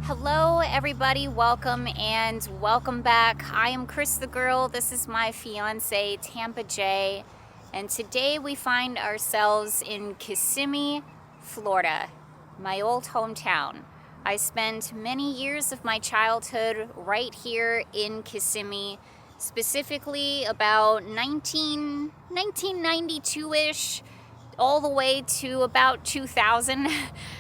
Hello everybody, welcome and welcome back. I am CrisTheGirl. This is my fiance Tampa Jay, and today we find ourselves in Kissimmee, Florida, my old hometown. I spent many years of my childhood right here in Kissimmee, specifically about 1992-ish, all the way to about 2000.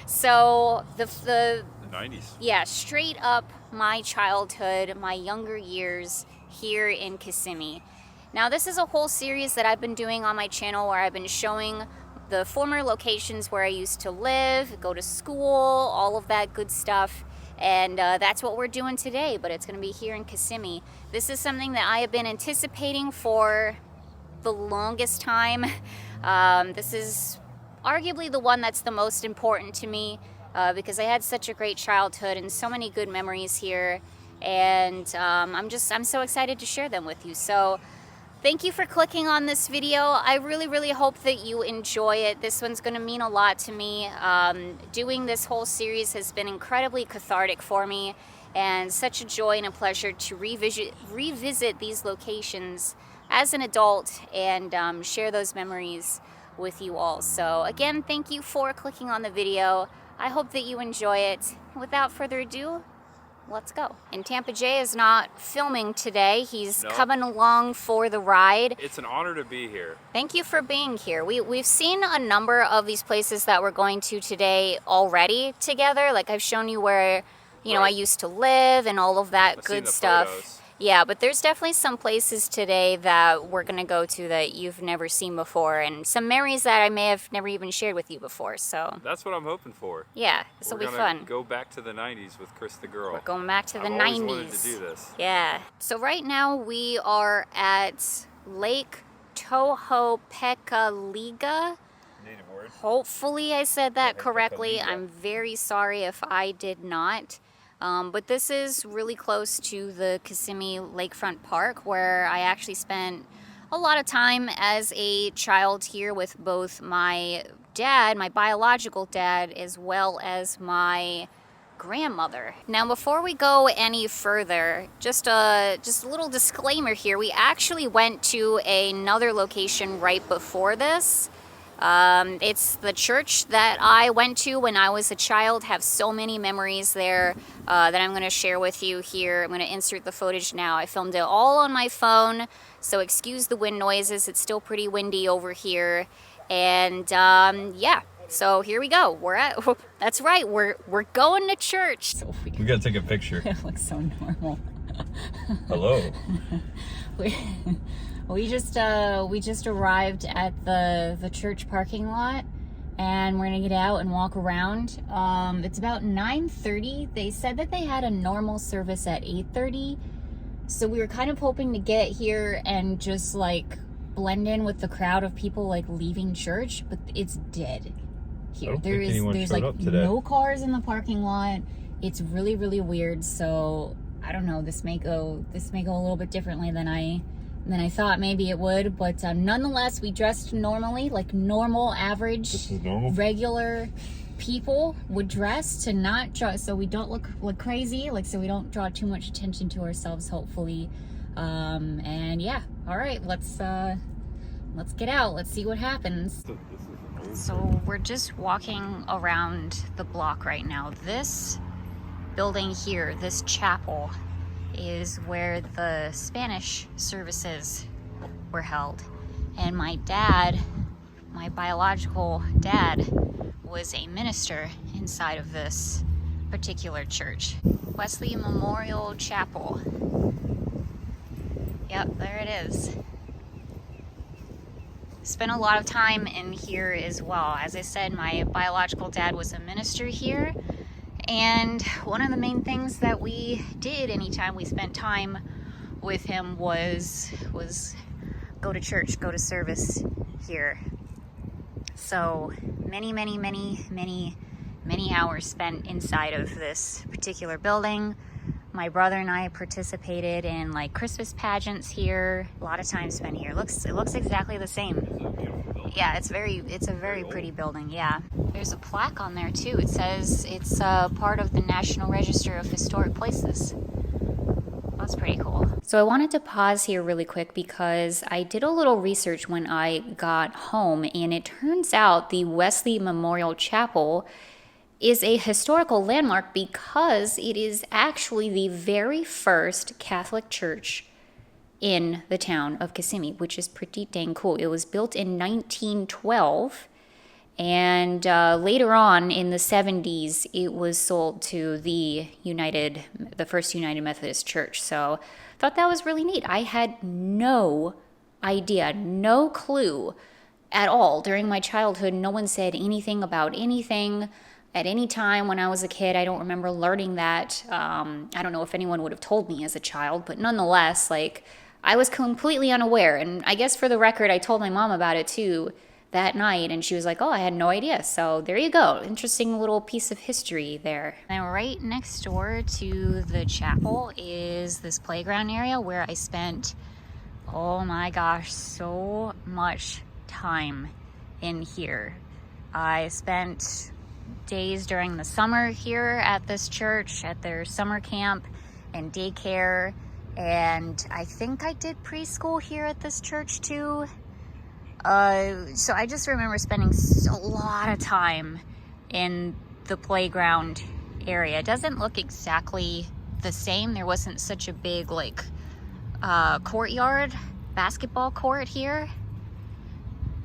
So the 90s. Yeah, straight up my childhood, my younger years here in Kissimmee. Now this is a whole series that I've been doing on my channel where I've been showing the former locations where I used to live, go to school, all of that good stuff. And that's what we're doing today, but it's going to be here in Kissimmee. This is something that I have been anticipating for the longest time. This is arguably the one that's the most important to me. Because I had such a great childhood and so many good memories here, and I'm so excited to share them with you. So thank you for clicking on this video. I really hope that you enjoy it. This one's going to mean a lot to me. Doing this whole series has been incredibly cathartic for me, and such a joy and a pleasure to revisit these locations as an adult and share those memories with you all. So again, thank you for clicking on the video. I hope that you enjoy it. Without further ado, let's go. And Tampa Jay is not filming today. He's coming along for the ride. It's an honor to be here. Thank you for being here. We've seen a number of these places that we're going to today already together. Like I've shown you where, you know, I used to live and all of that good stuff. Photos. Yeah, but there's definitely some places today that we're going to go to that you've never seen before, and some memories that I may have never even shared with you before, so. That's what I'm hoping for. Yeah, this will be fun. Go back to the 90s with CrisTheGirl. We're going back to the 90s. I've always wanted to do this. Yeah. So right now we are at Lake Tohopekaliga. Native word. Hopefully I said that correctly. I'm very sorry if I did not. But this is really close to the Kissimmee Lakefront Park, where I actually spent a lot of time as a child here with both my dad, my biological dad, as well as my grandmother. Now before we go any further, just a little disclaimer here. We actually went to another location right before this. It's the church that I went to when I was a child. Have so many memories there that I'm going to share with you here. I'm going to insert the footage now. I filmed it all on my phone, so excuse the wind noises. It's still pretty windy over here, and yeah. So here we go. That's right. We're going to church. So we gotta take a picture. It looks so normal. Hello. We just arrived at the church parking lot, and we're gonna get out and walk around. It's about 9:30. They said that they had a normal service at 8:30, so we were kind of hoping to get here and just like blend in with the crowd of people like leaving church, but it's dead here. There's like no cars in the parking lot. It's really weird. So I don't know. This may go a little bit differently than I thought maybe it would, but nonetheless, we dressed normally, like normal, average, regular people would dress, to not draw, so we don't look crazy, like, so we don't draw too much attention to ourselves, hopefully. And yeah, all right, let's get out. Let's see what happens. So we're just walking around the block right now. This building here, this chapel, is where the Spanish services were held. And my dad, my biological dad, was a minister inside of this particular church. Wesley Memorial Chapel. Yep, there it is. Spent a lot of time in here as well. As I said, my biological dad was a minister here. And one of the main things that we did anytime we spent time with him was go to church, go to service here. So many hours spent inside of this particular building. My brother and I participated in like Christmas pageants here. A lot of time spent here. It looks exactly the same. Yeah, it's a very pretty building, yeah. There's a plaque on there too. It says it's part of the National Register of Historic Places. That's pretty cool. So I wanted to pause here really quick because I did a little research when I got home, and it turns out the Wesley Memorial Chapel is a historical landmark because it is actually the very first Catholic church in the town of Kissimmee, which is pretty dang cool. It was built in 1912, and later on in the 70s, it was sold to the First United Methodist Church. So I thought that was really neat. I had no idea, no clue at all during my childhood. No one said anything about anything at any time when I was a kid. I don't remember learning that. I don't know if anyone would have told me as a child, but nonetheless, like, I was completely unaware. And I guess for the record, I told my mom about it too that night, and she was like, oh, I had no idea. So there you go. Interesting little piece of history there. And right next door to the chapel is this playground area where I spent, oh my gosh, so much time in here. I spent days during the summer here at this church, at their summer camp and daycare, and I think I did preschool here at this church too. So I just remember spending a lot of time in the playground area. It doesn't look exactly the same. There wasn't such a big courtyard, basketball court here.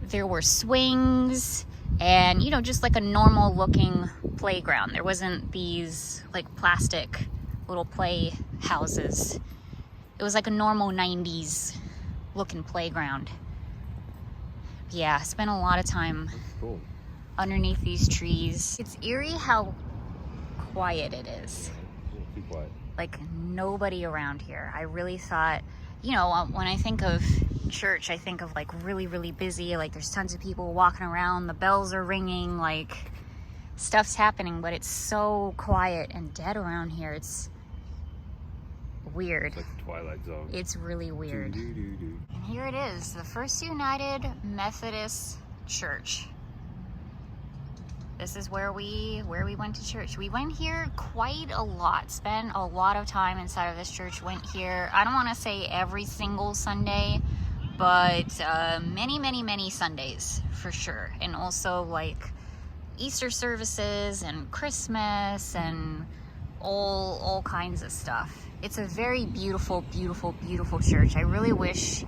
There were swings and, just like a normal looking playground. There wasn't these like plastic little play houses. It was like a normal 90s looking playground. Yeah, I spent a lot of time underneath these trees. It's eerie how quiet it is. Too quiet. Like, nobody around here. I really thought, when I think of church, I think of like really, really busy. Like, there's tons of people walking around, the bells are ringing, like stuff's happening, but it's so quiet and dead around here. It's weird. It's like the Twilight Zone. It's really weird. And here it is, the First United Methodist Church. This is where we went to church. We went here quite a lot, spent a lot of time inside of this church. Went here, I don't want to say every single Sunday, but many, many, many Sundays for sure. And also like Easter services and Christmas and all kinds of stuff. It's a very beautiful, beautiful, beautiful church. I really wish,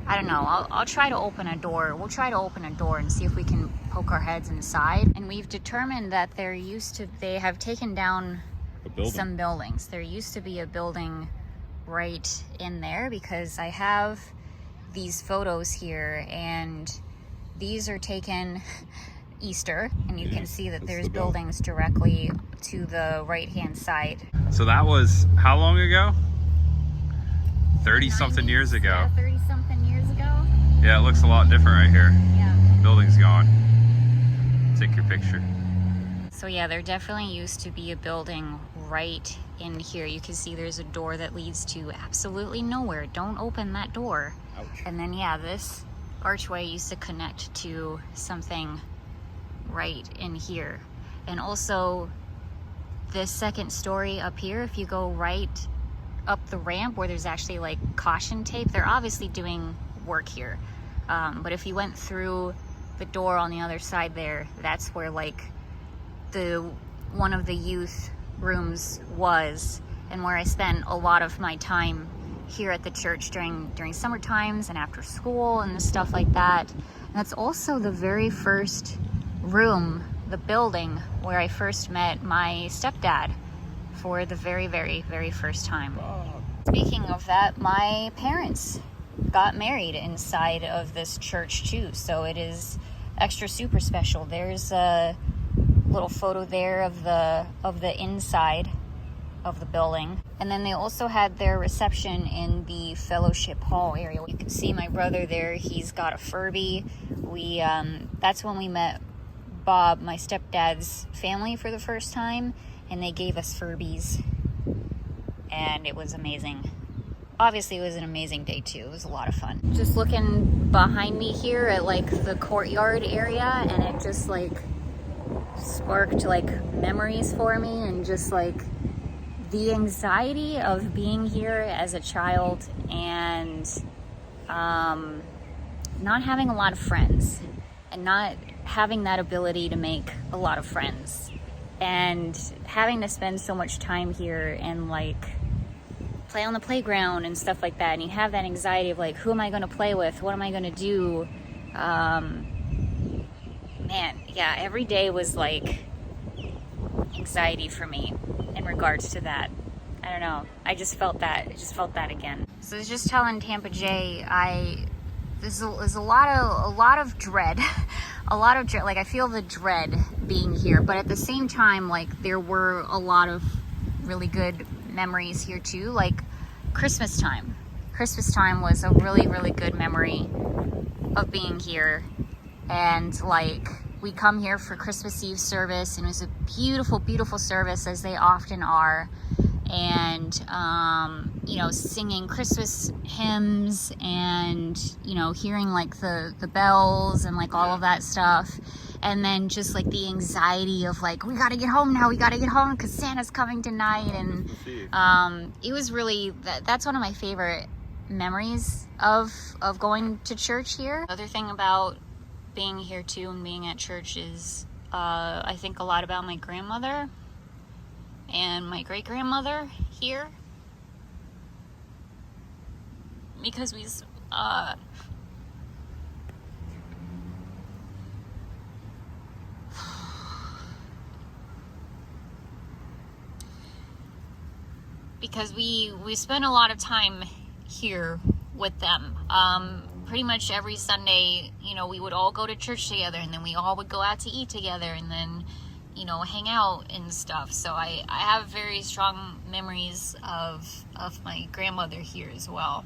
I don't know, I'll try to open a door. We'll try to open a door and see if we can poke our heads inside. And we've determined that they have taken down some buildings. There used to be a building right in there because I have these photos here, and these are taken Easter, and you can see that there's buildings directly to the right-hand side. So that was how long ago? 30-something years ago. Yeah, 30-something years ago. Yeah, it looks a lot different right here. Yeah. Building's gone. Take your picture. So yeah, there definitely used to be a building right in here. You can see there's a door that leads to absolutely nowhere. Don't open that door. Ouch. And then yeah, this archway used to connect to something right in here. And also this second story up here, if you go right up the ramp where there's actually like caution tape, they're obviously doing work here. But if you went through the door on the other side there, that's where like one of the youth rooms was, and where I spent a lot of my time here at the church during summer times and after school and stuff like that. And that's also the very first room, the building where I first met my stepdad for the very, very, very first time. Speaking of that, my parents got married inside of this church too, so it is extra super special. There's a little photo there of the inside of the building, and then they also had their reception in the fellowship hall area. You can see my brother there. He's got a Furby. That's when we met Bob, my stepdad's family, for the first time, and they gave us Furbies, and it was amazing. obviously it was an amazing day too. It was a lot of fun. Just looking behind me here at like the courtyard area, and it just like sparked like memories for me, and just like the anxiety of being here as a child and not having a lot of friends and not having that ability to make a lot of friends, and having to spend so much time here and like play on the playground and stuff like that, and you have that anxiety of like, who am I going to play with, what am I going to do? Man, yeah, every day was like anxiety for me in regards to that. I don't know, I just felt that again. So I was just telling Tampa Jay, there's a lot of dread like I feel the dread being here, but at the same time, like there were a lot of really good memories here too. Like Christmas time was a really, really good memory of being here. And like we come here for Christmas Eve service, and it was a beautiful, beautiful service, as they often are. And you know, singing Christmas hymns, and you know, hearing like the bells and like all of that stuff. And then just like the anxiety of like, we gotta get home now, because Santa's coming tonight. And it was really, that's one of my favorite memories of going to church here. Other thing about being here too and being at church is I think a lot about my grandmother and my great-grandmother here, because we spent a lot of time here with them. Pretty much every Sunday, you know, we would all go to church together, and then we all would go out to eat together, and then, you know, hang out and stuff. So I have very strong memories of my grandmother here as well.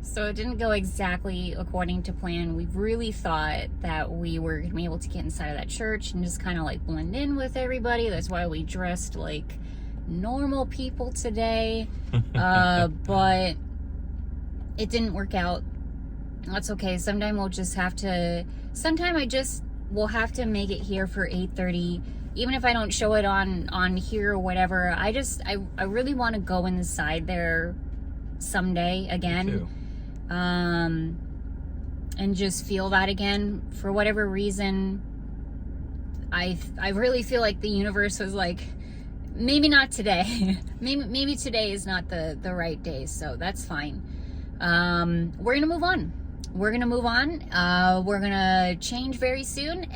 So it didn't go exactly according to plan. We really thought that we were going to be able to get inside of that church and just kind of like blend in with everybody. That's why we dressed like normal people today. But it didn't work out. That's okay. Sometime we'll have to make it here for 8:30. Even if I don't show it on here or whatever. I really want to go inside there someday again. And just feel that again. For whatever reason, I really feel like the universe was like, maybe not today. maybe today is not the right day, so that's fine. We're gonna move on. We're gonna change very soon,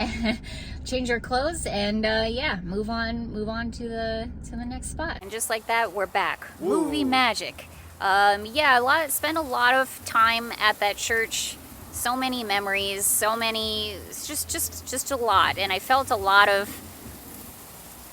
change our clothes, and yeah, move on to the next spot. And just like that, we're back. Woo. Movie magic. Yeah, spent a lot of time at that church. So many memories, just a lot. And I felt a lot of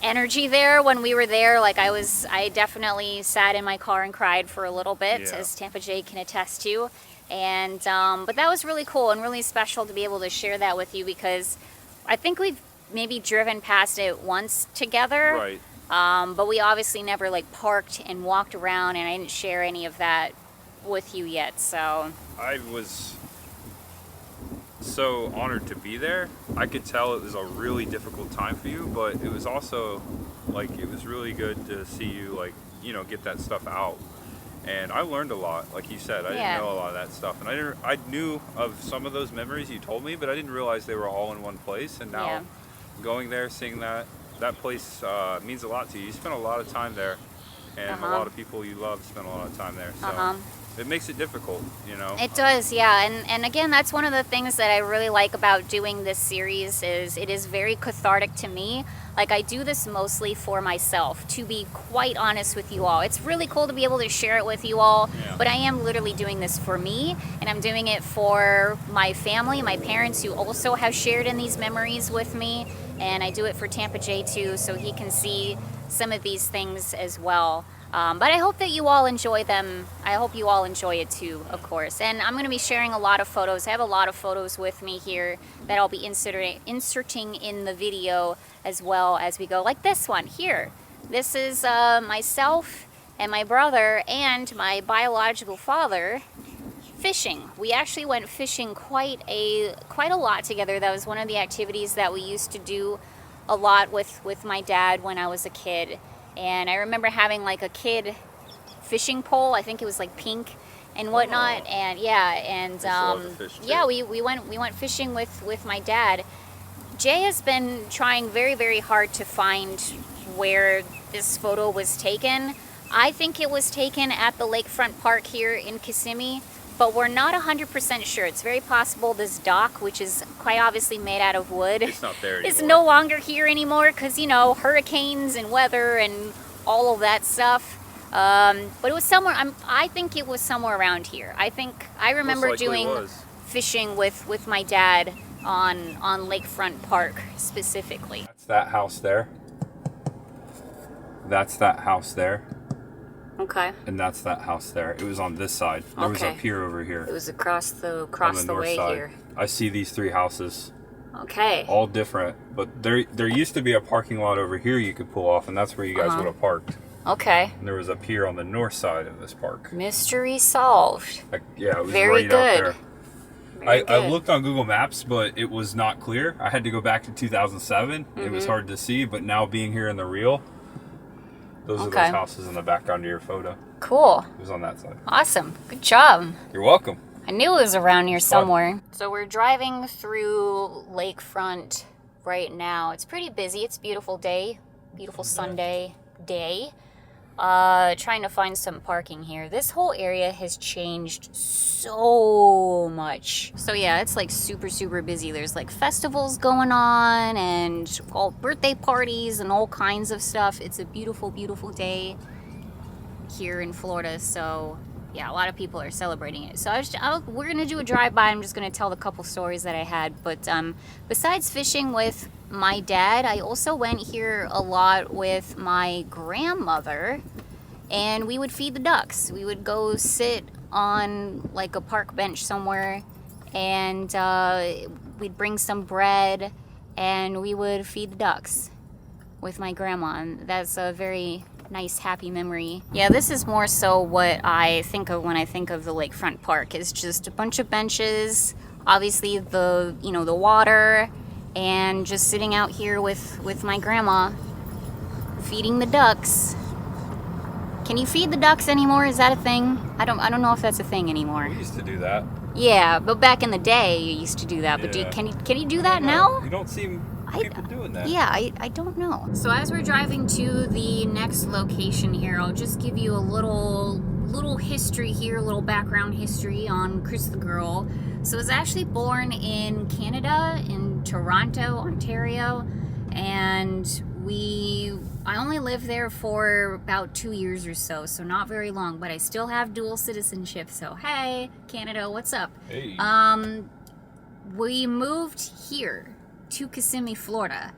energy there when we were there. Like I definitely sat in my car and cried for a little bit, as Tampa Jay can attest to. And, but that was really cool and really special to be able to share that with you, because I think we've maybe driven past it once together. Right. But we obviously never like parked and walked around, and I didn't share any of that with you yet, so. I was so honored to be there. I could tell it was a really difficult time for you, but it was also like, it was really good to see you like, you know, get that stuff out. And I learned a lot, like you said. I didn't know a lot of that stuff, and I knew of some of those memories you told me, but I didn't realize they were all in one place. And now going there, seeing that place means a lot to you. You spent a lot of time there, and a lot of people you love spent a lot of time there. So it makes it difficult, you know. It does, yeah. And again, that's one of the things that I really like about doing this series, is it is very cathartic to me. Like, I do this mostly for myself, to be quite honest with you all. It's really cool to be able to share it with you all, but I am literally doing this for me, and I'm doing it for my family, my parents, who also have shared in these memories with me, and I do it for Tampa Jay too, so he can see some of these things as well. But I hope that you all enjoy them. I hope you all enjoy it too, of course. And I'm going to be sharing a lot of photos. I have a lot of photos with me here that I'll be inserting in the video as well as we go. Like this one here. This is myself and my brother and my biological father fishing. We actually went fishing quite a lot together. That was one of the activities that we used to do a lot with my dad when I was a kid. And I remember having like a kid fishing pole. I think it was like pink and whatnot. Oh. And yeah, and yeah, we went fishing with my dad. Jay has been trying very, very hard to find where this photo was taken. I think it was taken at the Lakefront Park here in Kissimmee, but we're not 100% sure. It's very possible this dock, which is quite obviously made out of wood, it's not there anymore. Is no longer here anymore because, you know, hurricanes and weather and all of that stuff. But it was somewhere, I think it was somewhere around here. I remember doing fishing with my dad on Lakefront Park specifically. That's that house there. That's that house there. Okay. And that's that house there. It was on this side. There was a pier over here. It was across the way side. here. I see these 3 houses. Okay. All different, but there used to be a parking lot over here you could pull off, and that's where you guys would have parked. Okay. And there was a pier on the north side of this park. Mystery solved. Yeah, it was very right good. out there. I looked on Google Maps, but it was not clear. I had to go back to 2007. It was hard to see, but now being here in the real, those are those houses in the background of your photo. Cool. It was on that side. Awesome. Good job. You're welcome. I knew it was around here somewhere. So we're driving through Lakefront right now. It's pretty busy. It's a beautiful day. Beautiful Sunday day. Trying to find some parking here. This whole area has changed so much. So yeah, it's like super, super busy. There's like festivals going on and all birthday parties and all kinds of stuff. It's a beautiful, beautiful day here in Florida. So yeah, a lot of people are celebrating it. So we're gonna do a drive-by. I'm just gonna tell the couple stories that I had. But besides fishing with my dad, I also went here a lot with my grandmother, and we would feed the ducks. We would go sit on like a park bench somewhere, and we'd bring some bread, and we would feed the ducks with my grandma. And that's a very nice, happy memory. Yeah, this is more so what I think of when I think of the Lakefront Park. It's just a bunch of benches, obviously the water, and just sitting out here with my grandma feeding the ducks. Can you feed the ducks anymore? Is that a thing? I don't know if that's a thing anymore. We used to do that. Yeah, but back in the day you used to do that. But can you do that now? You don't see people doing that. Yeah, I don't know. So as we're driving to the next location here, I'll just give you a little history here, a little background history on CrisTheGirl. So I was actually born in Canada, in Toronto, Ontario, and I only lived there for about 2 years or so not very long, but I still have dual citizenship, so hey, Canada, what's up? Hey. We moved here to Kissimmee, Florida,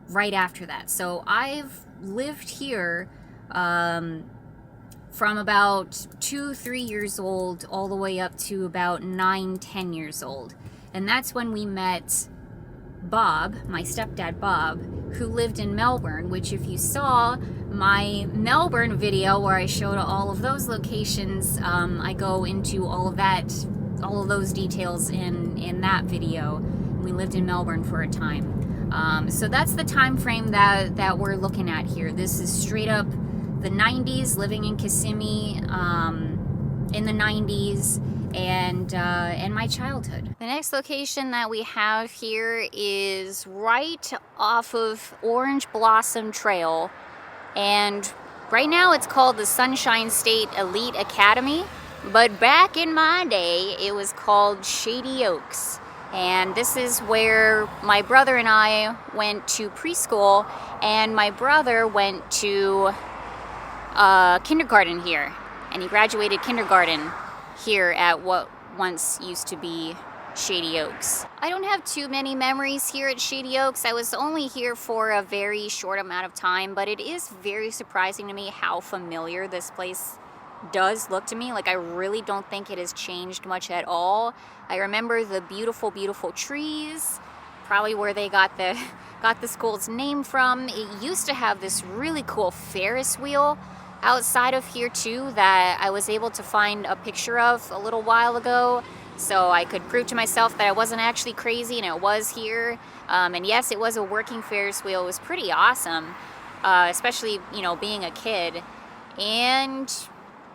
right after that. So I've lived here from about 2-3 years old all the way up to about 9-10 years old. And that's when we met Bob, my stepdad Bob, who lived in Melbourne, which if you saw my Melbourne video where I showed all of those locations, I go into all of those details in that video. We lived in Melbourne for a time. So that's the time frame that we're looking at here. This is straight up the 90s, living in Kissimmee in the 90s, and my childhood. The next location that we have here is right off of Orange Blossom Trail, and right now it's called the Sunshine State Elite Academy, but back in my day it was called Shady Oaks. And this is where my brother and I went to preschool, and my brother went to kindergarten here, and he graduated kindergarten here at what once used to be Shady Oaks. I don't have too many memories here at Shady Oaks. I was only here for a very short amount of time, but it is very surprising to me how familiar this place does look to me. Like, I really don't think it has changed much at all. I remember the beautiful, beautiful trees, probably where they got the school's name from. It used to have this really cool Ferris wheel outside of here too that I was able to find a picture of a little while ago, so I could prove to myself that I wasn't actually crazy and it was here. And yes, it was a working Ferris wheel. It was pretty awesome, especially, you know, being a kid. And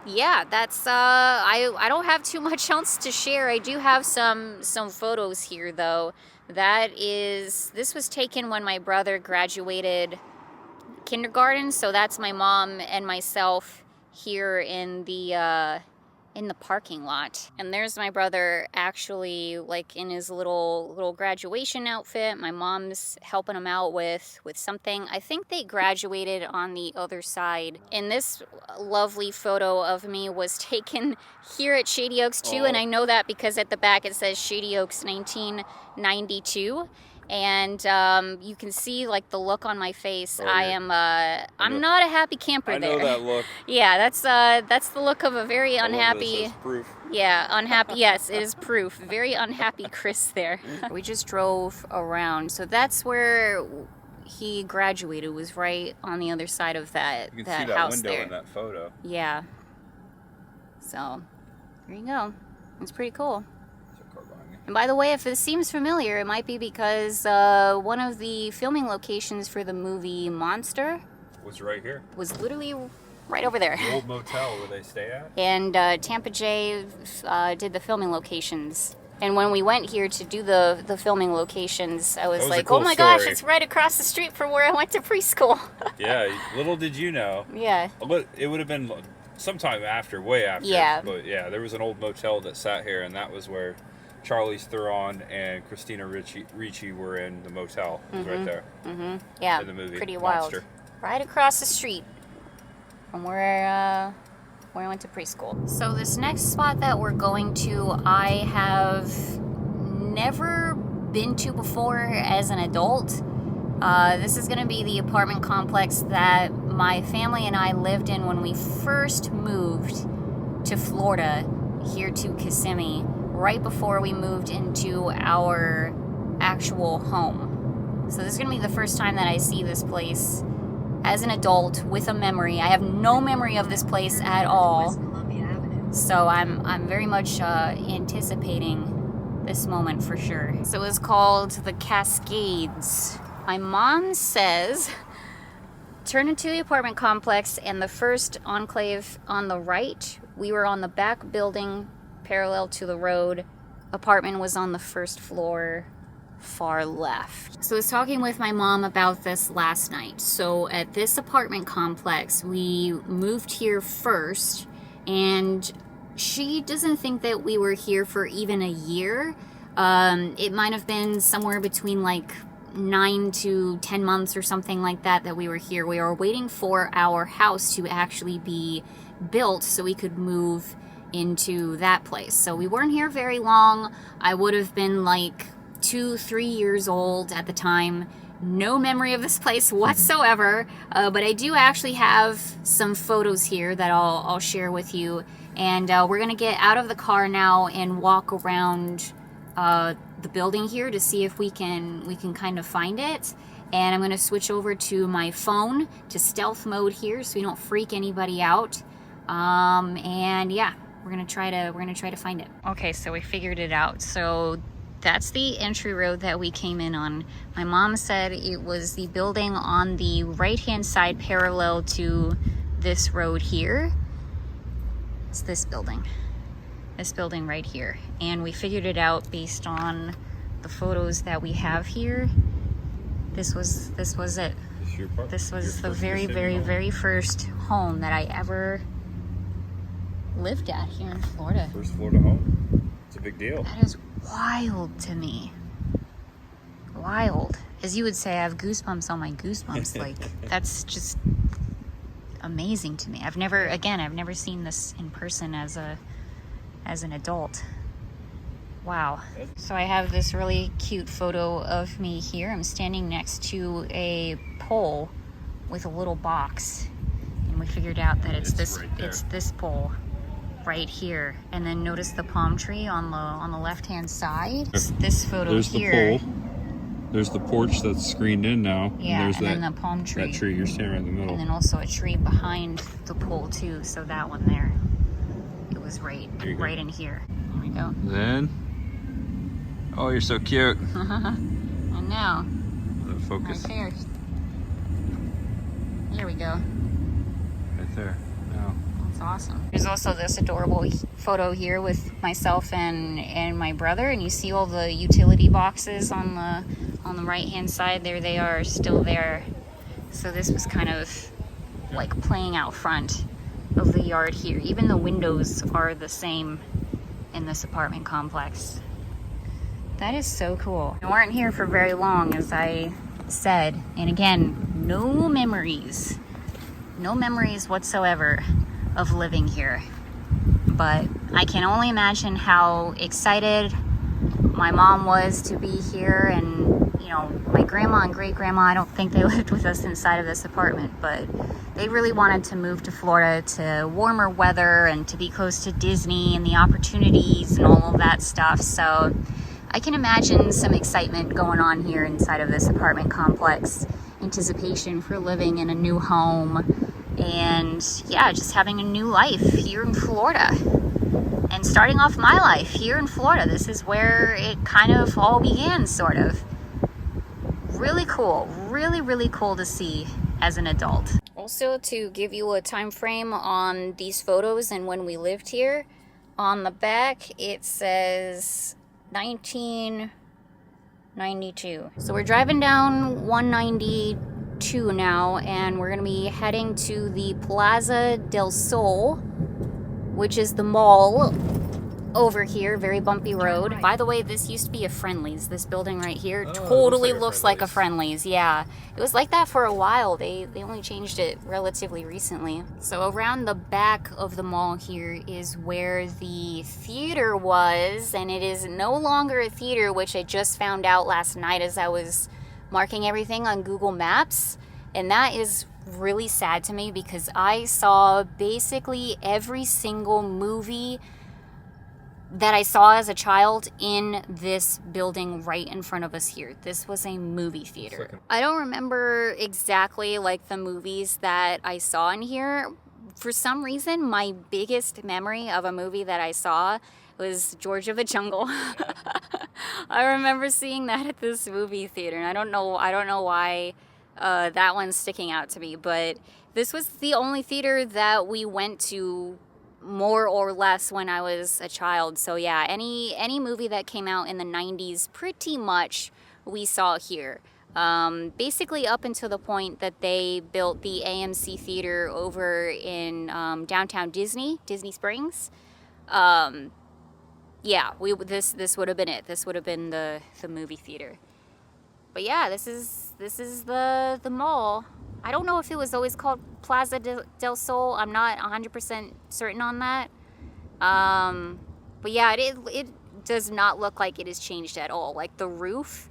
yeah, that's I don't have too much else to share. I do have some photos here though. This was taken when my brother graduated kindergarten, so that's my mom and myself here in the parking lot. And there's my brother actually like in his little graduation outfit. My mom's helping him out with something. I think they graduated on the other side. And this lovely photo of me was taken here at Shady Oaks too. And I know that because at the back it says Shady Oaks 1992. And you can see like the look on my face. I'm not a happy camper there. I know that look. Yeah, that's the look of a very unhappy. This is proof. Yeah, unhappy. Yes, it is proof. Very unhappy Cris there. We just drove around, so that's where he graduated. Was right on the other side of that You can that see that house window there. in that photo. Yeah. So there you go. It's pretty cool. And by the way, if this seems familiar, it might be because one of the filming locations for the movie Monster Was right here. was literally right over there. The old motel where they stay at. And Tampa Jay did the filming locations. And when we went here to do the filming locations, I was like, cool oh my story. gosh, it's right across the street from where I went to preschool. Yeah, little did you know. Yeah. But it would have been sometime after, way after. Yeah. But yeah, there was an old motel that sat here, and that was where Charlize Theron and Christina Ricci were in the motel. It was right there. Mm-hmm. Yeah, in the movie pretty wild. Monster. Right across the street from where I went to preschool. So this next spot that we're going to, I have never been to before as an adult. This is going to be the apartment complex that my family and I lived in when we first moved to Florida, here to Kissimmee, right before we moved into our actual home. So this is going to be the first time that I see this place as an adult with a memory. I have no memory of this place at all. So I'm very much anticipating this moment for sure. So it's called the Cascades. My mom says turn into the apartment complex and the first enclave on the right. We were on the back building parallel to the road. Apartment was on the first floor, far left. So I was talking with my mom about this last night. So at this apartment complex, we moved here first, and she doesn't think that we were here for even a year. It might have been somewhere between like 9 to 10 months or something like that we were here. We were waiting for our house to actually be built so we could move into that place. So we weren't here very long. I would have been like 2-3 years old at the time. No memory of this place whatsoever, but I do actually have some photos here that I'll share with you. And we're gonna get out of the car now and walk around the building here to see if we can kind of find it. And I'm gonna switch over to my phone to stealth mode here so we don't freak anybody out. And yeah, we're gonna try to find it. Okay, so we figured it out. So that's the entry road that we came in on. My mom said it was the building on the right-hand side parallel to this road here. It's this building right here. And we figured it out based on the photos that we have here. This was it. This was the very first home that I ever lived at here in Florida. First Florida home. It's a big deal. That is wild to me. Wild. As you would say, I have goosebumps on my goosebumps. Like, that's just amazing to me. I've never seen this in person as an adult. Wow. So I have this really cute photo of me here. I'm standing next to a pole with a little box. And we figured out that it's this pole right here. And then notice the palm tree on the left-hand side. This photo There's here. The pole. There's the porch that's screened in now. Yeah, and then the palm tree. That tree, you're standing right in the middle. And then also a tree behind the pole too. So that one there. It was right in here. There we go. Then, oh, you're so cute. I know. Focus. Right there. There we go. Right there. Now. That's awesome. There's also this adorable photo here with myself and my brother, and you see all the utility boxes on the right hand side. There they are, still there. So this was kind of like playing out front of the yard here. Even the windows are the same in this apartment complex. That is so cool. We weren't here for very long, as I said, and again, no memories whatsoever of living here. But I can only imagine how excited my mom was to be here, and you know, my grandma and great grandma, I don't think they lived with us inside of this apartment, but they really wanted to move to Florida to warmer weather and to be close to Disney and the opportunities and all of that stuff. So I can imagine some excitement going on here inside of this apartment complex. Anticipation for living in a new home and yeah, just having a new life here in Florida and starting off my life here in Florida. This is where it kind of all began, sort of. Really cool, really cool to see as an adult. Also, to give you a time frame on these photos and when we lived here, on the back it says 1992. So we're driving down 192 now, and we're gonna be heading to the Plaza del Sol, which is the mall over here. Very bumpy road. By the way, this used to be a Friendly's. This building right here totally looks like a Friendly's. Yeah, it was like that for a while. They only changed it relatively recently. So around the back of the mall here is where the theater was, and it is no longer a theater, which I just found out last night as I was marking everything on Google Maps. And that is really sad to me because I saw basically every single movie that I saw as a child in this building right in front of us here. This was a movie theater. I don't remember exactly like the movies that I saw in here. For some reason, my biggest memory of a movie that I saw was George of the Jungle. I remember seeing that at this movie theater, and I don't know why that one's sticking out to me, but this was the only theater that we went to more or less when I was a child. So yeah, any movie that came out in the 90s, pretty much we saw here. Basically up until the point that they built the AMC theater over in downtown Disney Springs. Yeah, this would have been it. This would have been the movie theater. But yeah, this is the mall. I don't know if it was always called Plaza del Sol. I'm not 100% certain on that. But yeah, it does not look like it has changed at all. Like the roof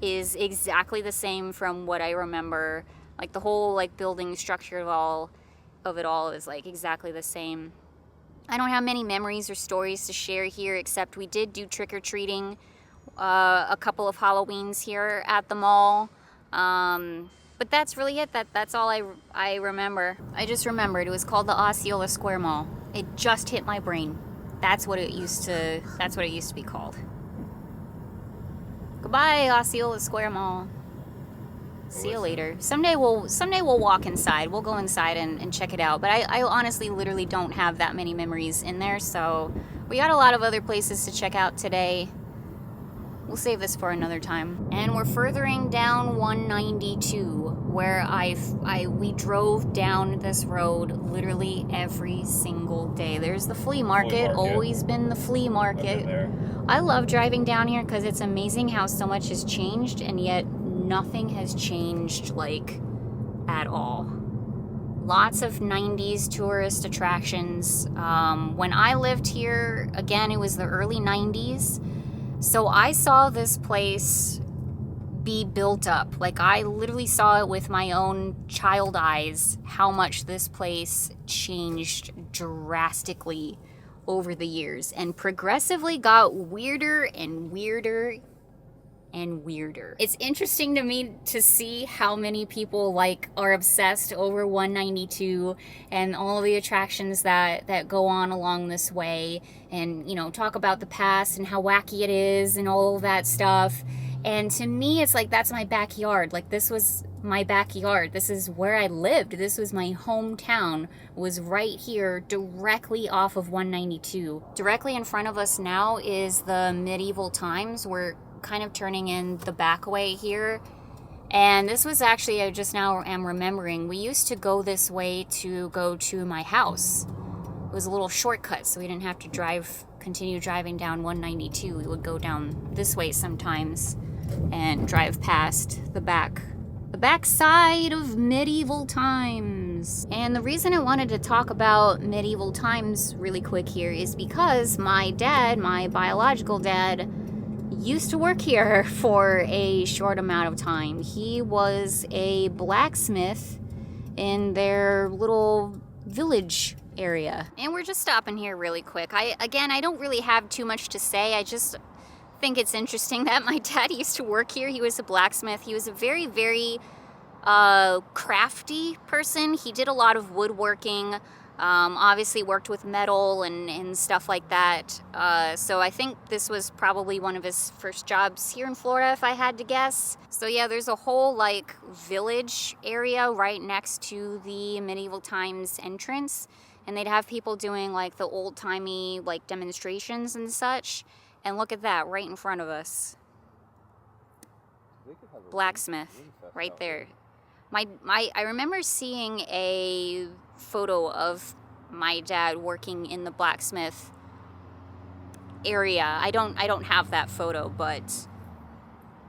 is exactly the same from what I remember. Like the whole like building structure of it all is like exactly the same. I don't have many memories or stories to share here, except we did do trick-or-treating a couple of Halloweens here at the mall. But that's really it. That's all I remember. I just remembered it was called the Osceola Square Mall. It just hit my brain. That's what it used to be called. Goodbye, Osceola Square Mall. See you later. Someday we'll walk inside. We'll go inside and check it out. But I honestly literally don't have that many memories in there, so we got a lot of other places to check out today. We'll save this for another time. And we're furthering down 192, where we drove down this road literally every single day. There's the flea market. Always been the flea market. I love driving down here because it's amazing how so much has changed, and yet nothing has changed like at all. Lots of 90s tourist attractions. When I lived here, again, it was the early 90s. So I saw this place be built up. Like, I literally saw it with my own child eyes, how much this place changed drastically over the years and progressively got weirder and weirder and weirder. It's interesting to me to see how many people like are obsessed over 192 and all the attractions that go on along this way, and you know, talk about the past and how wacky it is and all of that stuff. And to me, it's like, that's my backyard. Like, this was my backyard. This is where I lived. This was my hometown, was right here directly off of 192. Directly in front of us now is the Medieval Times. We're kind of turning in the back way here, and this was actually, I just now am remembering, we used to go this way to go to my house. It was a little shortcut, so we didn't have to continue driving down 192. We would go down this way sometimes and drive past the back side of Medieval Times. And the reason I wanted to talk about Medieval Times really quick here is because my dad, my biological dad, used to work here for a short amount of time. He was a blacksmith in their little village area. And we're just stopping here really quick. I don't really have too much to say. I just think it's interesting that my dad used to work here. He was a blacksmith. He was a very, very crafty person. He did a lot of woodworking. Obviously worked with metal and stuff like that. So I think this was probably one of his first jobs here in Florida, if I had to guess. So yeah, there's a whole like village area right next to the Medieval Times entrance. And they'd have people doing like the old-timey like demonstrations and such. And look at that right in front of us. Blacksmith right there. I remember seeing a photo of my dad working in the blacksmith area. I don't have that photo, but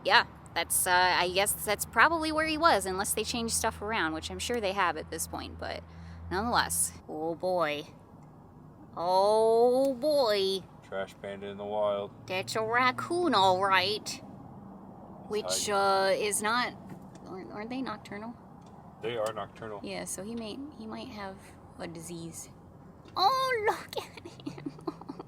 yeah, that's I guess that's probably where he was, unless they changed stuff around, which I'm sure they have at this point, but nonetheless. Oh boy. Oh boy. Trash panda in the wild. That's a raccoon, all right. Which is not, aren't they nocturnal? They are nocturnal. Yeah, so he might have a disease. Oh, look at him.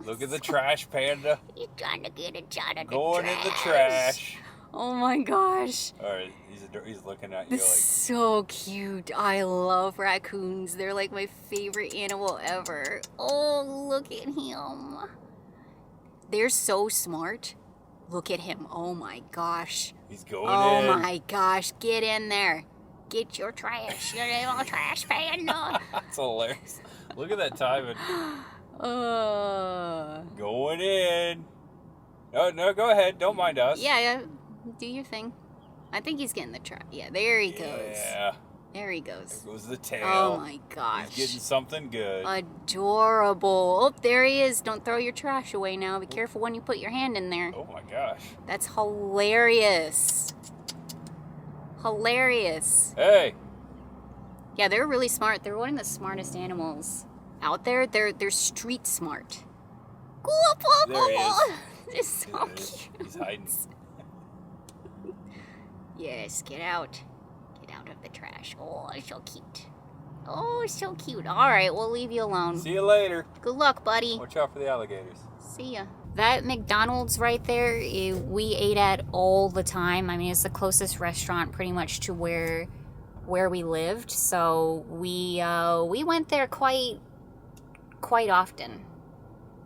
Look at the trash panda. He's trying to get a shot of the Going in the trash. Oh my gosh. Alright, he's looking at you This is so cute. I love raccoons. They're like my favorite animal ever. Oh, look at him. They're so smart. Look at him. Oh my gosh. He's going in. Oh my gosh. Get in there. Get your trash. Your little trash panda. That's hilarious. Look at that timing. Going in. No, go ahead. Don't mind us. Yeah. Do your thing. I think he's getting the trash. Yeah, there he goes. Yeah. There he goes. There goes the tail. Oh my gosh. He's getting something good. Adorable. Oh, there he is. Don't throw your trash away now. Be careful when you put your hand in there. Oh my gosh. That's hilarious. Hilarious. Hey. Yeah, they're really smart. They're one of the smartest animals out there. They're street smart. There he is. They're so cute. He's hiding. Yes, get out. Get out of the trash. Oh, so cute. Oh, so cute. All right, we'll leave you alone. See you later. Good luck, buddy. Watch out for the alligators. See ya. That McDonald's right there, we ate at all the time. I mean, it's the closest restaurant pretty much to where we lived. So we went there quite often.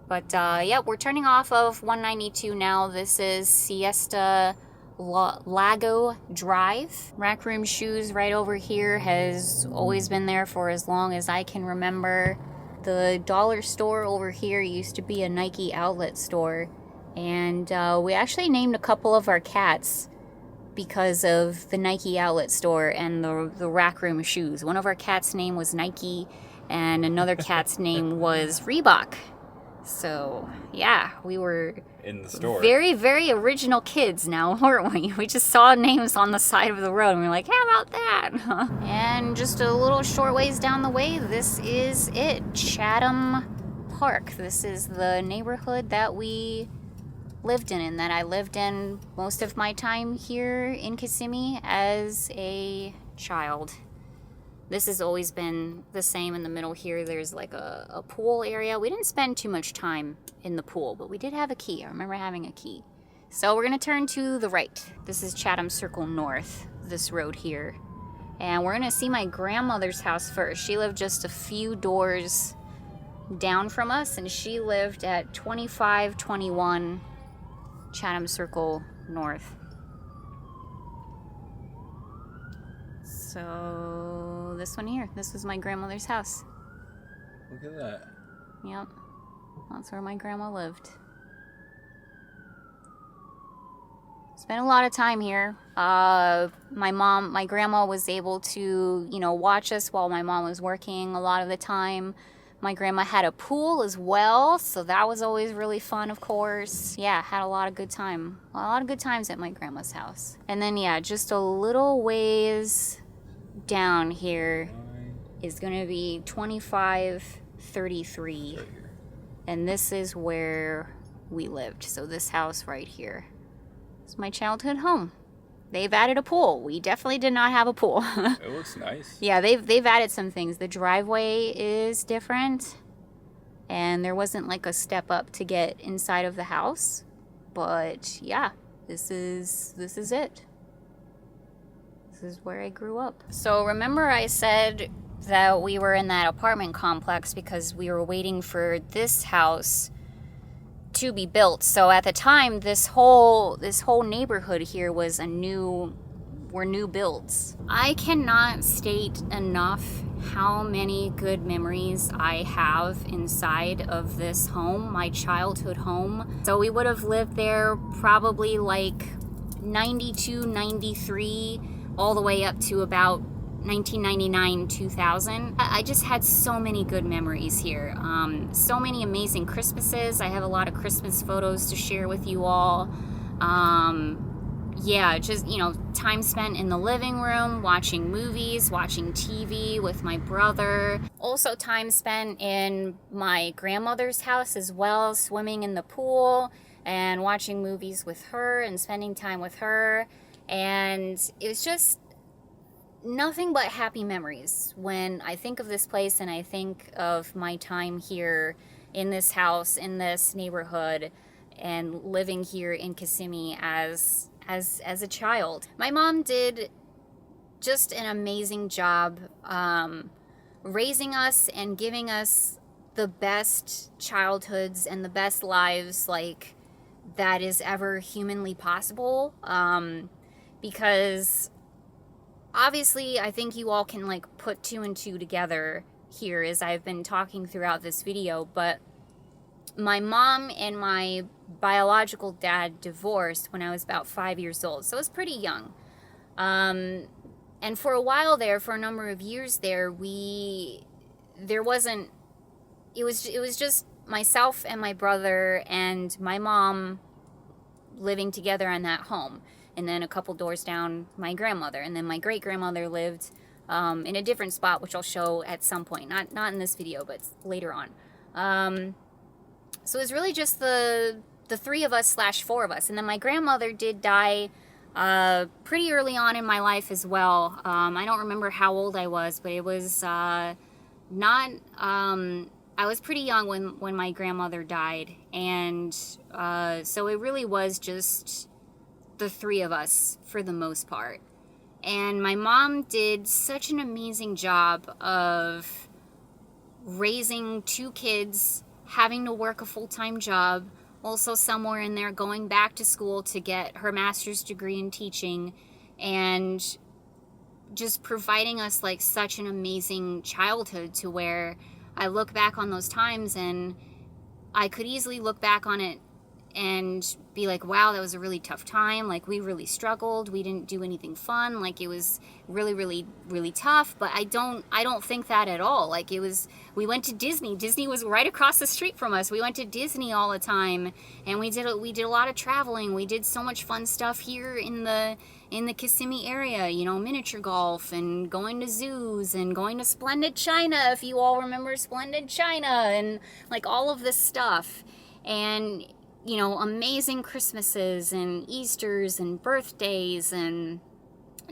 But yeah, we're turning off of 192 now. This is Siesta Lago Drive. Rack Room Shoes right over here has always been there for as long as I can remember. The dollar store over here used to be a Nike outlet store, and we actually named a couple of our cats because of the Nike outlet store and the Rack Room Shoes. One of our cats' name was Nike, and another cat's name was Reebok. So yeah, we were in the store. Very, very original kids now, weren't we? We just saw names on the side of the road and we were like, how about that? And just a little short ways down the way, this is it, Chatham Park. This is the neighborhood that we lived in, and that I lived in most of my time here in Kissimmee as a child. This has always been the same. In the middle here, there's like a pool area. We didn't spend too much time in the pool, but we did have a key. I remember having a key. So we're gonna turn to the right. This is Chatham Circle North, this road here. And we're gonna see my grandmother's house first. She lived just a few doors down from us, and she lived at 2521 Chatham Circle North. So this one here, this was my grandmother's house. Look at that. Yep, that's where my grandma lived. Spent a lot of time here. My grandma was able to, watch us while my mom was working a lot of the time. My grandma had a pool as well, so that was always really fun, of course. Yeah, had a lot of good times at my grandma's house. And then, yeah, just a little ways down here is going to be 2533. And this is where we lived. So this house right here is my childhood home. They've added a pool. We definitely did not have a pool. It looks nice. Yeah, they've added some things. The driveway is different, and there wasn't like a step up to get inside of the house. But yeah, this is it. This is where I grew up. So remember I said that we were in that apartment complex because we were waiting for this house to be built. So at the time, this whole neighborhood here was new builds. I cannot state enough how many good memories I have inside of this home, my childhood home. So we would have lived there probably like 92, 93, all the way up to about 1999, 2000. I just had so many good memories here. So many amazing Christmases. I have a lot of Christmas photos to share with you all. Yeah, just, time spent in the living room, watching movies, watching TV with my brother. Also time spent in my grandmother's house as well, swimming in the pool and watching movies with her and spending time with her. And it was just nothing but happy memories when I think of this place and I think of my time here in this house, in this neighborhood, and living here in Kissimmee as a child. My mom did just an amazing job raising us and giving us the best childhoods and the best lives that is ever humanly possible, because obviously I think you all can put two and two together here as I've been talking throughout this video, but my mom and my biological dad divorced when I was about 5 years old, so I was pretty young. And for a while there, for a number of years there, it was just myself and my brother and my mom living together in that home. And then a couple doors down, my grandmother. And then my great-grandmother lived in a different spot, which I'll show at some point. Not in this video, but later on. So it was really just the three of us / four of us. And then my grandmother did die pretty early on in my life as well. I don't remember how old I was, but it was I was pretty young when my grandmother died. And so it really was just the three of us for the most part. And my mom did such an amazing job of raising two kids, having to work a full-time job, also somewhere in there going back to school to get her master's degree in teaching, and just providing us such an amazing childhood to where I look back on those times and I could easily look back on it and be like, wow, that was a really tough time. We really struggled. We didn't do anything fun. It was really, really, really tough. But I don't think that at all. We went to Disney. Disney was right across the street from us. We went to Disney all the time, and we did a lot of traveling. We did so much fun stuff here in the Kissimmee area, miniature golf and going to zoos and going to Splendid China, if you all remember Splendid China, and all of this stuff. And you know, amazing Christmases and Easters and birthdays and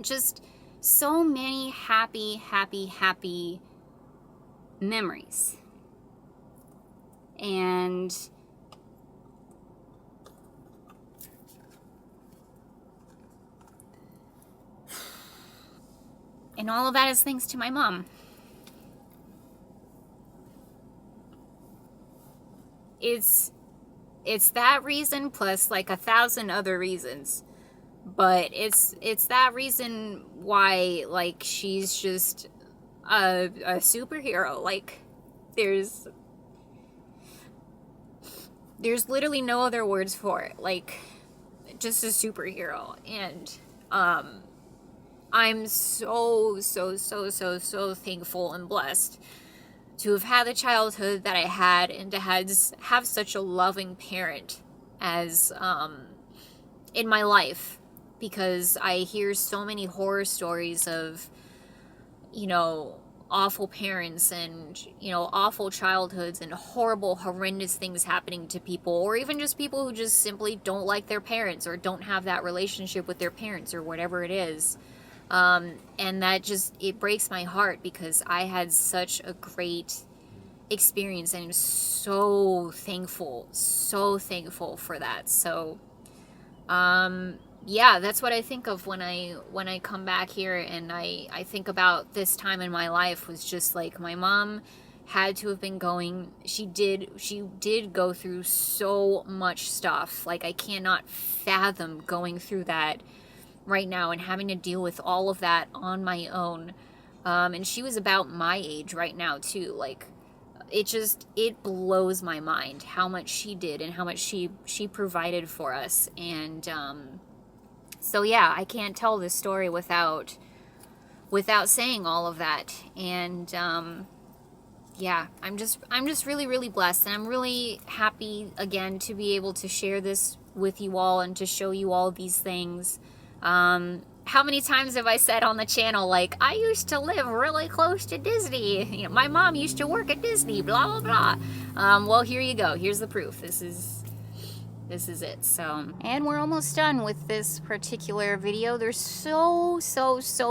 just so many happy, happy, happy memories. And all of that is thanks to my mom. It's that reason plus like 1,000 other reasons. But it's that reason why, like, she's just a superhero. Like, there's literally no other words for it. Like, just a superhero. And I'm so thankful and blessed to have had the childhood that I had, and to have such a loving parent as in my life, because I hear so many horror stories of, you know, awful parents and, you know, awful childhoods and horrible, horrendous things happening to people, or even just people who just simply don't like their parents or don't have that relationship with their parents or whatever it is. And that just, it breaks my heart, because I had such a great experience, and I'm so thankful for that. So, yeah, that's what I think of when I come back here, and I think about this time in my life. Was just like, my mom had to have been going, she did go through so much stuff. Like, I cannot fathom going through that right now and having to deal with all of that on my own. And she was about my age right now too. Like, it blows my mind how much she did and how much she provided for us. And so yeah, I can't tell this story without saying all of that. And yeah, I'm just really blessed, and I'm really happy again to be able to share this with you all and to show you all these things. How many times have I said on the channel, like, I used to live really close to Disney, you know, my mom used to work at Disney, blah blah blah. Well, here you go, here's the proof. This is it. So, and we're almost done with this particular video. There's so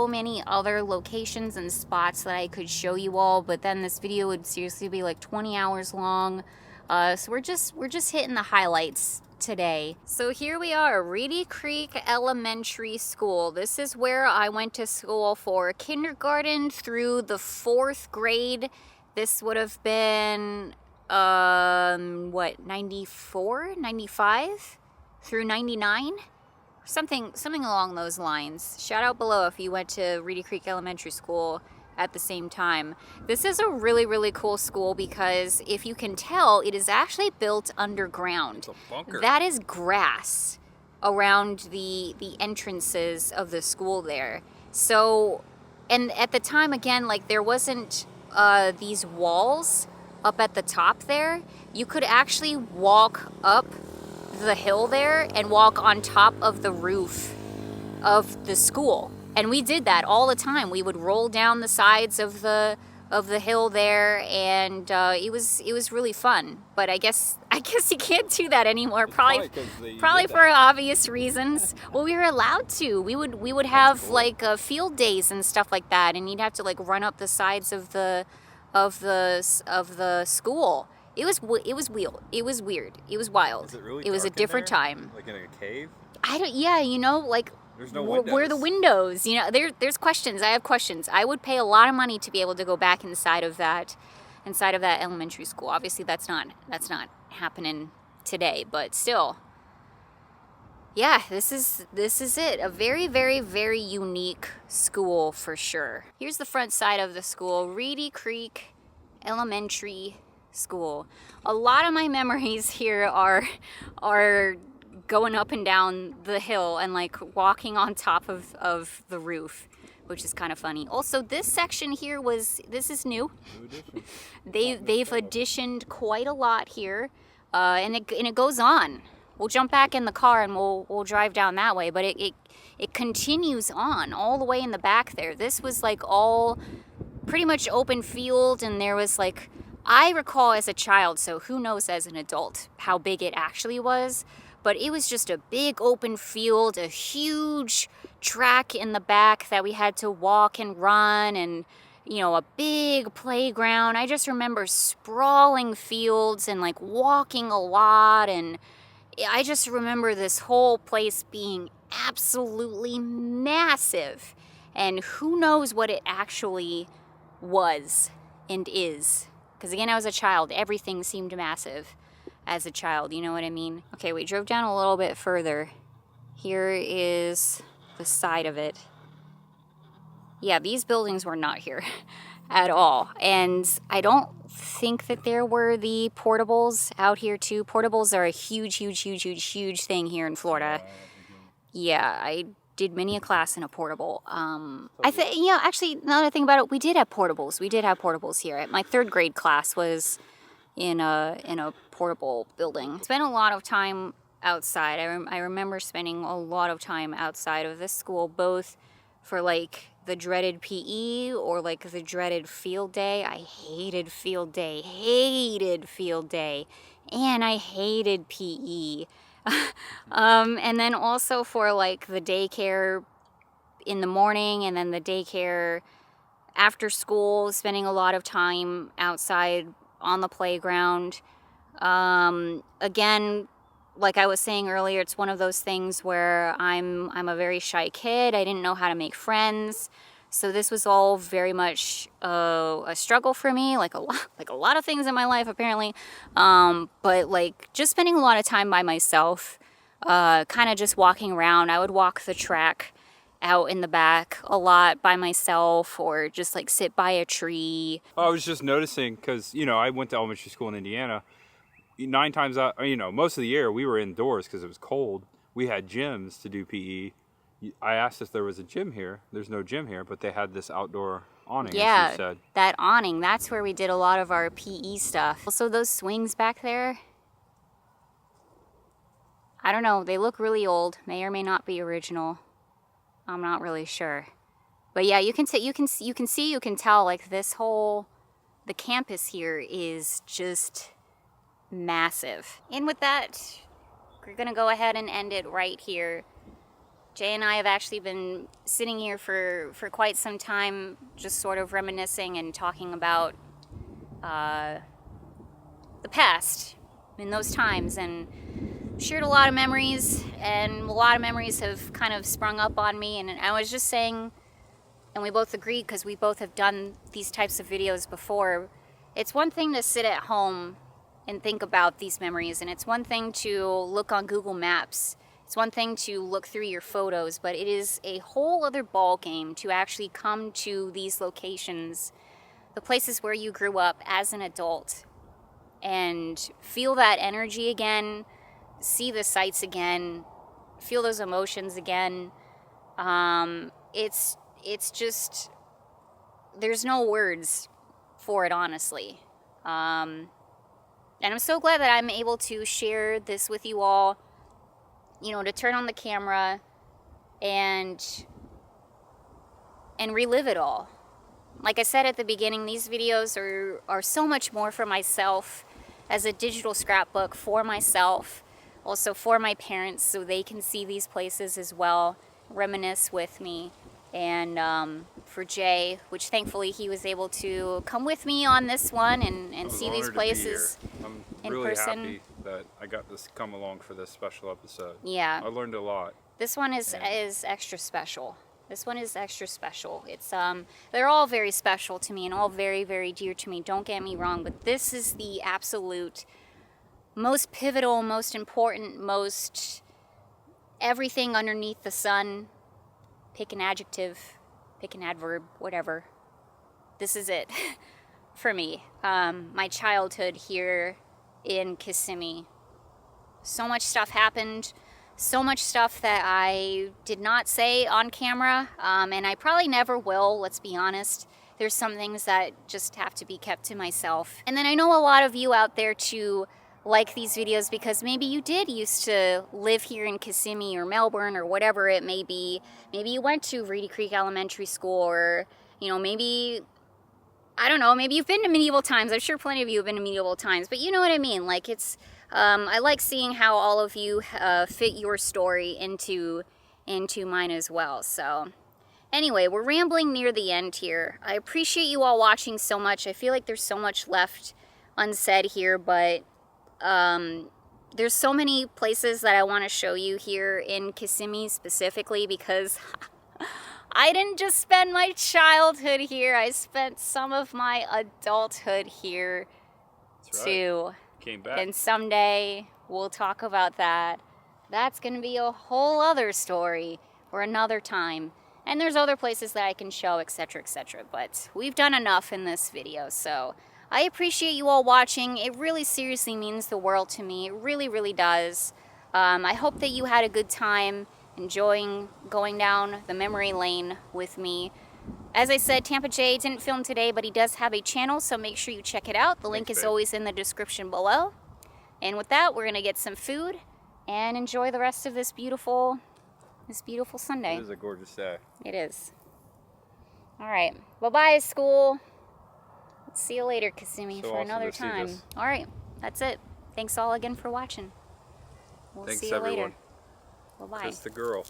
many other locations and spots that I could show you all, but then this video would seriously be like 20 hours long. So we're just hitting the highlights today. So here we are, Reedy Creek Elementary School. This is where I went to school for kindergarten through the 4th grade. This would have been what, 94, 95 through 99, something along those lines. Shout out below if you went to Reedy Creek Elementary School at the same time. This is a really cool school, because if you can tell, it is actually built underground. It's a bunker. That is grass around the entrances of the school there. So, and at the time, again, like, there wasn't these walls up at the top there. You could actually walk up the hill there and walk on top of the roof of the school. And we did that all the time. We would roll down the sides of the hill there, and it was really fun. But I guess you can't do that anymore. Probably for obvious reasons. Well, we were allowed to. We would have like field days and stuff like that, and you'd have to like run up the sides of the school. It was weird. It was weird. It was wild. Is it really It was a dark in different there? time. Like in a cave? Yeah, you know, like, There's no windows. where are the windows? You know, there's questions. I have questions. I would pay a lot of money to be able to go back inside of that elementary school. Obviously, that's not happening today, but still. Yeah, this is it. A very unique school for sure. Here's the front side of the school, Reedy Creek Elementary School. A lot of my memories here are going up and down the hill and like walking on top of the roof, which is kind of funny. Also, this section here this is new. They've additioned quite a lot here, and it goes on. We'll jump back in the car and we'll drive down that way, but it continues on all the way in the back there. This was like all pretty much open field, and there was like I recall as a child, so who knows as an adult how big it actually was, but it was just a big open field, a huge track in the back that we had to walk and run, and you know, a big playground. I just remember sprawling fields and like walking a lot, and I just remember this whole place being absolutely massive, and who knows what it actually was and is. Because again, I was a child. Everything seemed massive as a child. You know what I mean? Okay, we drove down a little bit further. Here is the side of it. Yeah, these buildings were not here at all. And I don't think that there were the portables out here too. Portables are a huge thing here in Florida. Yeah, I did many a class in a portable. I think, you know, actually, now that I think about it, we did have portables. We did have portables here. My 3rd grade class was in a portable building. Spent a lot of time outside. I remember spending a lot of time outside of this school, both for like the dreaded PE or like the dreaded field day. I hated field day. And I hated PE. And then also for like the daycare in the morning, and then the daycare after school, spending a lot of time outside on the playground. Again, like I was saying earlier, it's one of those things where I'm a very shy kid. I didn't know how to make friends. So this was all very much a struggle for me, like a lot of things in my life apparently. But like just spending a lot of time by myself, kind of just walking around. I would walk the track out in the back a lot by myself, or just like sit by a tree. I was just noticing, because, you know, I went to elementary school in Indiana. 9 times out, you know, most of the year we were indoors because it was cold. We had gyms to do PE. I asked if there was a gym here. There's no gym here, but they had this outdoor awning, as you said. That awning, that's where we did a lot of our PE stuff. Also, those swings back there, I don't know, they look really old. May or may not be original. I'm not really sure. But yeah, you can tell like this whole, the campus here is just massive. And with that, we're gonna go ahead and end it right here. Jay and I have actually been sitting here for quite some time, just sort of reminiscing and talking about the past in those times, and shared a lot of memories, and a lot of memories have kind of sprung up on me. And I was just saying, and we both agreed because we both have done these types of videos before, it's one thing to sit at home and think about these memories, and it's one thing to look on Google Maps. It's one thing to look through your photos, but it is a whole other ball game to actually come to these locations, the places where you grew up as an adult, and feel that energy again, see the sights again, feel those emotions again. It's just, there's no words for it, honestly. And I'm so glad that I'm able to share this with you all, you know, to turn on the camera and relive it all. Like I said at the beginning, these videos are so much more for myself, as a digital scrapbook for myself, also for my parents, so they can see these places as well, reminisce with me. And for Jay, which thankfully he was able to come with me on this one and see these places I'm really person. happy that I got to come along for this special episode. Yeah. I learned a lot. This one is extra special. This one is extra special. It's they're all very special to me and all very, very dear to me. Don't get me wrong, but this is the absolute most pivotal, most important, most everything underneath the sun. Pick an adjective, pick an adverb, whatever. This is it for me. My childhood here in Kissimmee. So much stuff happened. So much stuff that I did not say on camera, and I probably never will, let's be honest. There's some things that just have to be kept to myself. And then I know a lot of you out there too like these videos because maybe you did used to live here in Kissimmee or Melbourne or whatever it may be. Maybe you went to Reedy Creek Elementary School, or, you know, maybe I don't know, maybe you've been to medieval times. I'm sure plenty of you have been to medieval times, but you know what I mean. Like, it's, I like seeing how all of you fit your story into mine as well. So anyway, we're rambling near the end here. I appreciate you all watching so much. I feel like there's so much left unsaid here, but there's so many places that I want to show you here in Kissimmee specifically, because I didn't just spend my childhood here. I spent some of my adulthood here. That's right. Too. Came back. And someday we'll talk about that. That's going to be a whole other story for another time. And there's other places that I can show, etc., etc. But we've done enough in this video, so I appreciate you all watching. It really seriously means the world to me. It really, really does. I hope that you had a good time enjoying going down the memory lane with me. As I said, Tampa Jay didn't film today, but he does have a channel, so make sure you check it out. The link is always in the description below. And with that, we're going to get some food and enjoy the rest of this beautiful Sunday. It is a gorgeous day. It is. All right. Bye-bye, school. Let's see you later, Kissimmee, So for awesome another to see time. this. All right. That's it. Thanks all again for watching. We'll Thanks, see you everyone. later. Bye-bye. Kiss the girl.